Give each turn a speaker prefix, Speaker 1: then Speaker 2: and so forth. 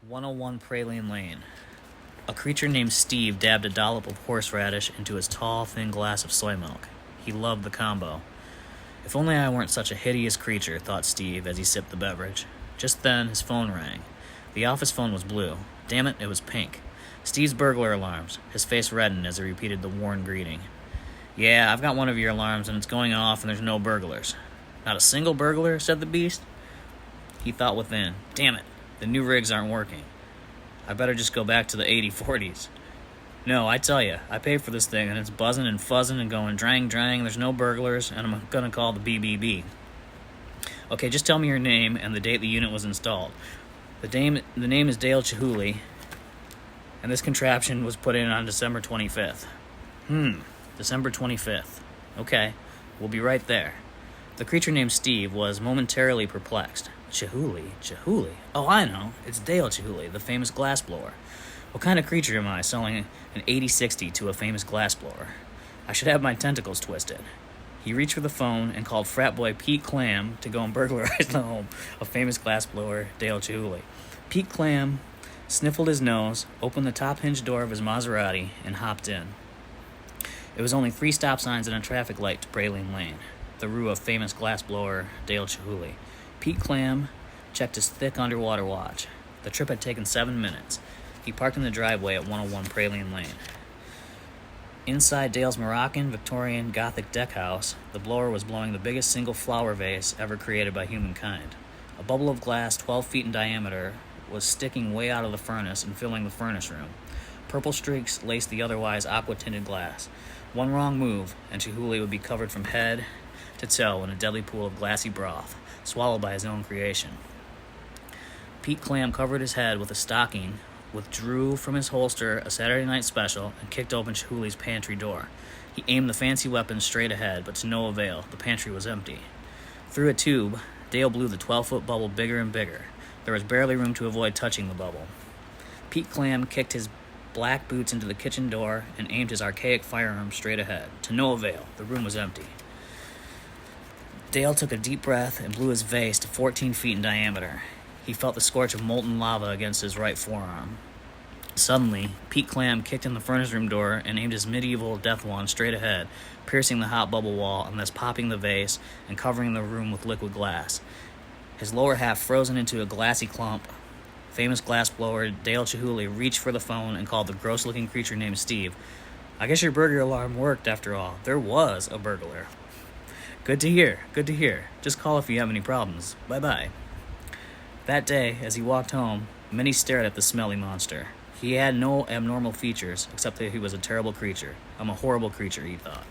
Speaker 1: 101 Praline Lane. A creature named Steve dabbed a dollop of horseradish into his tall, thin glass of soy milk. He loved the combo. If only I weren't such a hideous creature, thought Steve as he sipped the beverage. Just then, his phone rang. The office phone was blue. Damn it, it was pink. Steve's burglar alarms. His face reddened as he repeated the worn greeting. Yeah, I've got one of your alarms and it's going off and there's no burglars. Not a single burglar, said the beast. He thought within. Damn it, the new rigs aren't working. I better just go back to the 80-40s. No, I tell you, I paid for this thing and it's buzzing and fuzzing and going drang, there's no burglars, and I'm gonna call the BBB. Okay, just tell me your name and the date the unit was installed. The name is Dale Chihuly, and this contraption was put in on December 25th. December 25th. Okay, we'll be right there. The creature named Steve was momentarily perplexed. Chihuly? Oh, I know. It's Dale Chihuly, the famous glassblower. What kind of creature am I selling an 80-60 to a famous glassblower? I should have my tentacles twisted. He reached for the phone and called frat boy Pete Clam to go and burglarize the home of famous glassblower Dale Chihuly. Pete Clam sniffled his nose, opened the top hinge door of his Maserati, and hopped in. It was only 3 stop signs and a traffic light to Praline Lane, the rue of famous glassblower Dale Chihuly. Pete Clam checked his thick underwater watch. The trip had taken 7 minutes. He parked in the driveway at 101 Praline Lane. Inside Dale's Moroccan, Victorian, Gothic deck house, the blower was blowing the biggest single flower vase ever created by humankind. A bubble of glass 12 feet in diameter was sticking way out of the furnace and filling the furnace room. Purple streaks laced the otherwise aqua-tinted glass. One wrong move, and Chihuly would be covered from head to toe in a deadly pool of glassy broth, swallowed by his own creation. Pete Clam covered his head with a stocking, withdrew from his holster a Saturday night special, and kicked open Chihuly's pantry door. He aimed the fancy weapon straight ahead, but to no avail. The pantry was empty. Through a tube, Dale blew the 12-foot bubble bigger and bigger. There was barely room to avoid touching the bubble. Pete Clam kicked his black boots into the kitchen door and aimed his archaic firearm straight ahead. To no avail. The room was empty. Dale took a deep breath and blew his vase to 14 feet in diameter. He felt the scorch of molten lava against his right forearm. Suddenly, Pete Clam kicked in the furnace room door and aimed his medieval death wand straight ahead, piercing the hot bubble wall and thus popping the vase and covering the room with liquid glass. His lower half frozen into a glassy clump. Famous glassblower Dale Chihuly reached for the phone and called the gross-looking creature named Steve. I guess your burglar alarm worked after all. There was a burglar. Good to hear. Just call if you have any problems. Bye-bye. That day, as he walked home, many stared at the smelly monster. He had no abnormal features, except that he was a terrible creature. I'm a horrible creature, he thought.